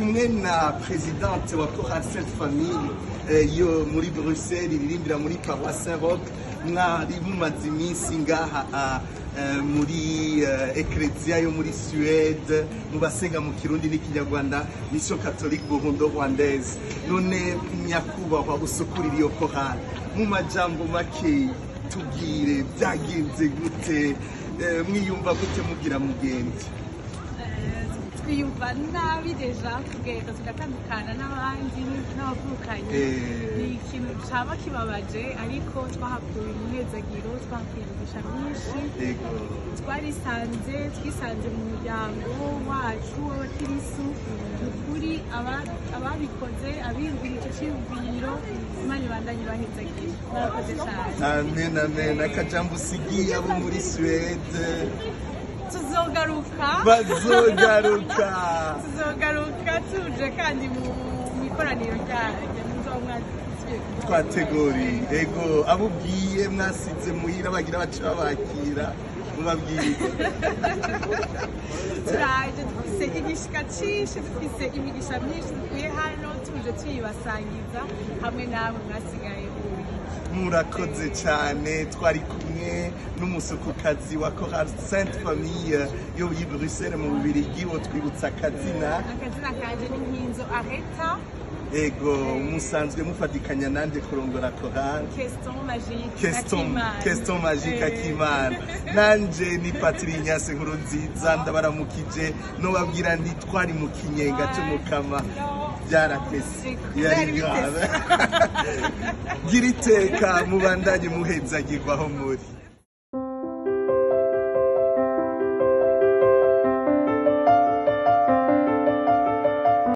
kumwe na presidente wa Chorale Sainte Famille yo muri Bruxelles iririmbira muri Papa Saint Roch. Mwari mumaze iminsi ngaha muri Ecclesia yo muri Suède mubasenga mu Kirundi n'Ikinyarwanda Mission Catholique Burundo Rwandaise. None nyakubahwa usukurira iyo chorale mu majambo make tubwire byagenze gute, mwiyumva gute mugira mugenzi? Twiyumva nabi deja tugenda tugatandukana n'abandi n'abavukanye, ni ikintu caba kibabaje, ariko twahakuye umunezagiro, twahakuye imigisha myinshi, twisanze mu muryango wacu w'abakirisu. Ukuri ababikoze abiyumvira icyo cyiyumviro, Imana ibandanye ibahezagira. Murakoze cyane. Amen amen. Akajambo usigiye abo muri Suède? Tuzogaruka tuje kandi mu ikoraniro ryanjye twateguri. Ego abo ubwiye mwasize muhira bagira baca babakira mubabwire. turaje dufise igishika cinshi, dufise imigisha myinshi dukwiye hano, tuje tuyibasangiza hamwe namwe mwasigaye. Murakoze cyane. Twari kumwe n'umusukukazi wa Chorale Sainte Famille yo muri Bruxelles mu Bubiligi, wo twibutsa akazina kanje ni Nkinzo Areta. Ego musanzwe mufatikanya nande kurongora chorale Question Magique Akimana. Nanje ni Patrick Nyase nkuru nziza ndabaramukije no babwira ndi twari mu kinyenga cyo mukama byaratese yari grave. Giriteka mubandanye muhezagirwaho muri